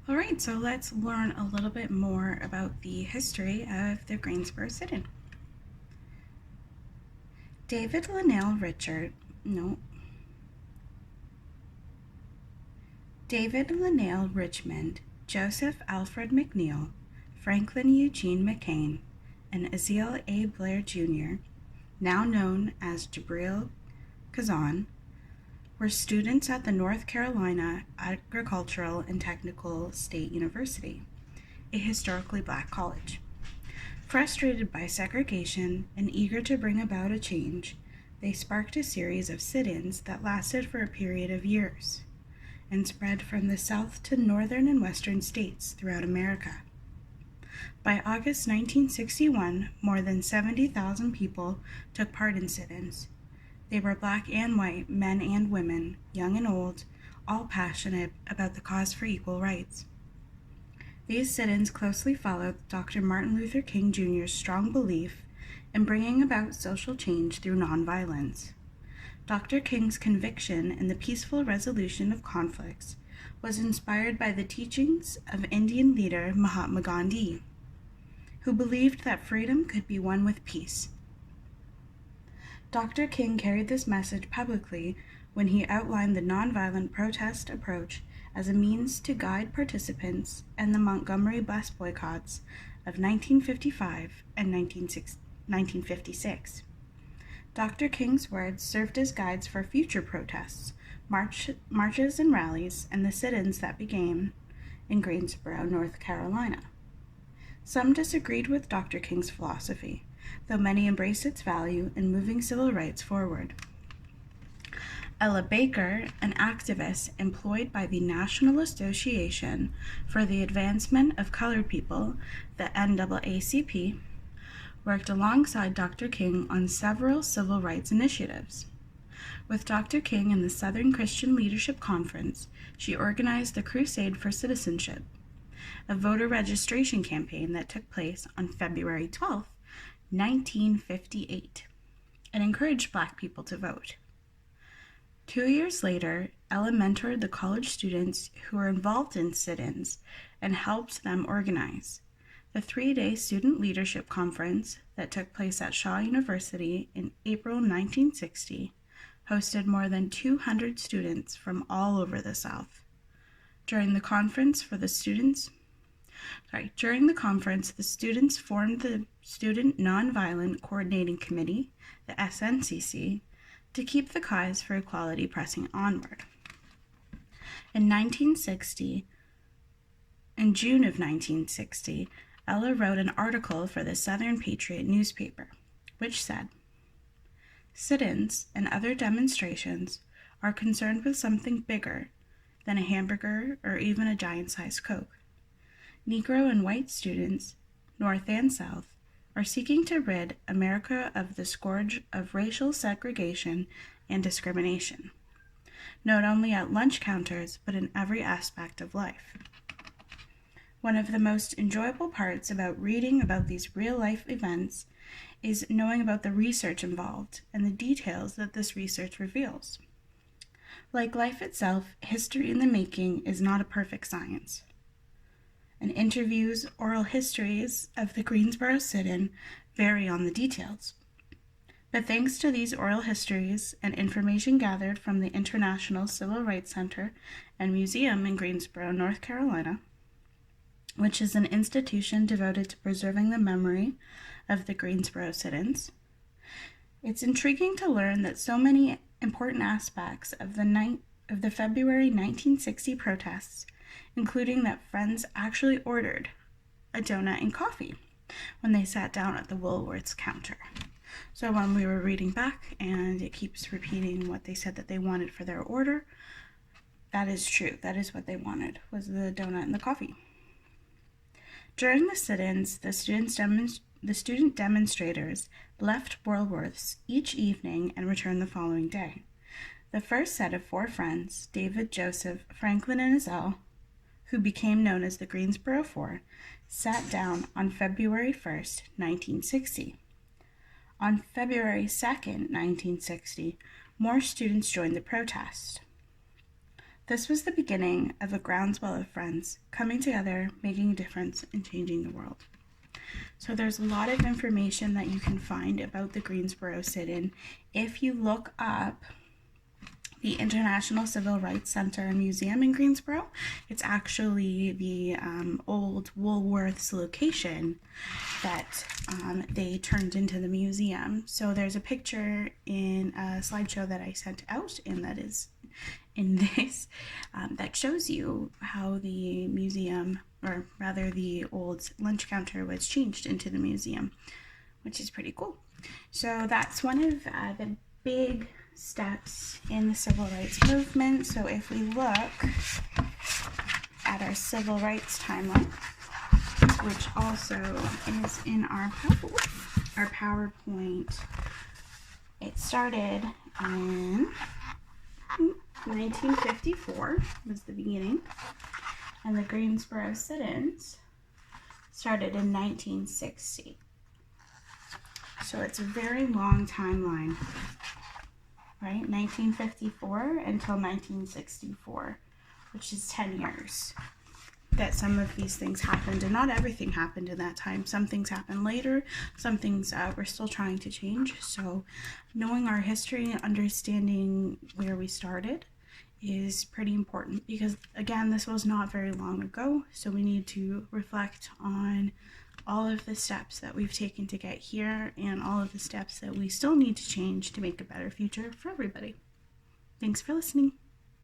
All right, so let's learn a little bit more about the history of the Greensboro sit-in. David Linnell Richard, no, David Linnell Richmond, Joseph Alfred McNeil, Franklin Eugene McCain, and Aziel A. Blair Jr., now known as Jabril Kazan, were students at the North Carolina Agricultural and Technical State University, a historically black college. Frustrated by segregation and eager to bring about a change, they sparked a series of sit-ins that lasted for a period of years and spread from the South to northern and western states throughout America. By August 1961, more than 70,000 people took part in sit-ins. They were black and white, men and women, young and old, all passionate about the cause for equal rights. These sit-ins closely followed Dr. Martin Luther King Jr.'s strong belief in bringing about social change through nonviolence. Dr. King's conviction in the peaceful resolution of conflicts was inspired by the teachings of Indian leader Mahatma Gandhi, who believed that freedom could be won with peace. Dr. King carried this message publicly when he outlined the nonviolent protest approach as a means to guide participants in the Montgomery bus boycotts of 1955 and 1956. Dr. King's words served as guides for future protests, marches and rallies, and the sit-ins that began in Greensboro, North Carolina. Some disagreed with Dr. King's philosophy, though many embraced its value in moving civil rights forward. Ella Baker, an activist employed by the National Association for the Advancement of Colored People, the NAACP, worked alongside Dr. King on several civil rights initiatives. With Dr. King and the Southern Christian Leadership Conference, she organized the Crusade for Citizenship, a voter registration campaign that took place on February 12, 1958, and encouraged Black people to vote. 2 years later, Ella mentored the college students who were involved in sit-ins and helped them organize. The 3-day student leadership conference that took place at Shaw University in April 1960 hosted more than 200 students from all over the South. During the conference, the students formed the Student Nonviolent Coordinating Committee, the SNCC, to keep the cause for equality pressing onward. In June of 1960, Ella wrote an article for the Southern Patriot newspaper, which said, "Sit-ins and other demonstrations are concerned with something bigger than a hamburger or even a giant-sized Coke. Negro and white students, North and South, are seeking to rid America of the scourge of racial segregation and discrimination, not only at lunch counters, but in every aspect of life. One of the most enjoyable parts about reading about these real-life events is knowing about the research involved and the details that this research reveals. Like life itself, history in the making is not a perfect science. And interviews, oral histories of the Greensboro sit-in vary on the details. But thanks to these oral histories and information gathered from the International Civil Rights Center and Museum in Greensboro, North Carolina, which is an institution devoted to preserving the memory of the Greensboro sit-ins, it's intriguing to learn that so many important aspects of the February 1960 protests, including that friends actually ordered a donut and coffee when they sat down at the Woolworth's counter. So when we were reading back and it keeps repeating what they said that they wanted for their order, that is true. That is what they wanted, was the donut and the coffee. During the sit-ins, the student demonstrators left Woolworth's each evening and returned the following day. The first set of 4 friends, David, Joseph, Franklin, and Aziel, who became known as the Greensboro Four, sat down on February 1st, 1960. On February 2nd, 1960, more students joined the protest. This was the beginning of a groundswell of friends coming together, making a difference, and changing the world. So there's a lot of information that you can find about the Greensboro sit-in. If you look up the International Civil Rights Center and Museum in Greensboro, it's actually the old Woolworths location that they turned into the museum. So there's a picture in a slideshow that I sent out, and that is in this, that shows you how the museum, or rather the old lunch counter, was changed into the museum, which is pretty cool. So that's one of the big steps in the civil rights movement. So if we look at our civil rights timeline, which also is in our PowerPoint, it started in 1954 was the beginning, and the Greensboro sit-ins started in 1960. So it's a very long timeline, right? 1954 until 1964, which is 10 years that some of these things happened, and not everything happened in that time. Some things happened later, some things we're still trying to change. So knowing our history and understanding where we started is pretty important, because again, this was not very long ago, so we need to reflect on all of the steps that we've taken to get here and all of the steps that we still need to change to make a better future for everybody. Thanks for listening.